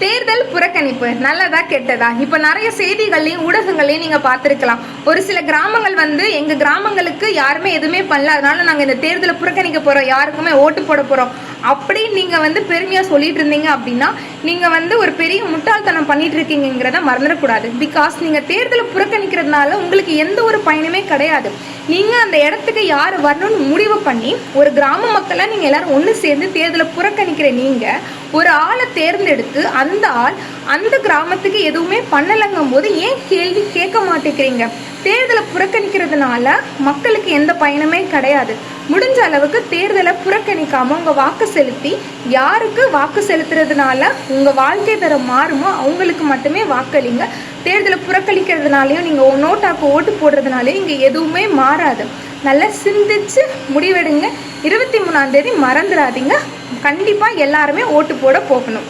தேர்தல் புறக்கணிப்பு நல்லதா கெட்டதா? இப்ப நிறைய செய்திகள்லையும் ஊடகங்கள்லையும் நீங்க பார்த்திருக்கலாம். ஒரு சில கிராமங்கள் வந்து எங்க கிராமங்களுக்கு யாருமே எதுவுமே பண்ணல, அதனால நாங்க இந்த தேர்தலை புறக்கணிக்க போறோம், யாருக்குமே ஓட்டு போட போறோம் அப்படின்னு நீங்க வந்து பெருமையா சொல்லிட்டு இருந்தீங்க அப்படின்னா நீங்க வந்து ஒரு பெரிய முட்டாள்தனம் பண்ணிட்டு இருக்கீங்கிறத மறந்துடக்கூடாது. பிகாஸ் நீங்க தேர்தலை புறக்கணிக்கிறதுனால உங்களுக்கு எந்த ஒரு பயனுமே கிடையாது. நீங்க அந்த இடத்துக்கு யார் வரணும்னு முடிவு பண்ணி ஒரு கிராம மக்களை நீங்க எல்லாரும் ஒன்று சேர்ந்து தேர்தலை புறக்கணிக்கிற நீங்க ஒரு ஆளை தேர்ந்தெடுத்து அந்த ஆள் அந்த கிராமத்துக்கு எதுவுமே பண்ணலைங்கும் போது ஏன் கேள்வி கேட்க மாட்டேங்கிறீங்க? தேர்தலை புறக்கணிக்கிறதுனால மக்களுக்கு எந்த பயனுமே கிடையாது. முடிஞ்ச அளவுக்கு தேர்தலை புறக்கணிக்காம உங்க வாக்கு செலுத்தி யாருக்கு வாக்கு செலுத்துறதுனால உங்க வாழ்க்கை தரம் மாறுமோ அவங்களுக்கு மட்டுமே வாக்களிங்க. தேர்தலை புறக்கணிக்கிறதுனாலையும் நீங்க நோட்டாக்கு ஓட்டு போடுறதுனாலையும் இங்க எதுவுமே மாறாது. நல்லா சிந்திச்சு முடிவெடுங்க. 23ஆம் தேதி மறந்துடாதீங்க. கண்டிப்பா எல்லாருமே ஓட்டு போட போகணும்.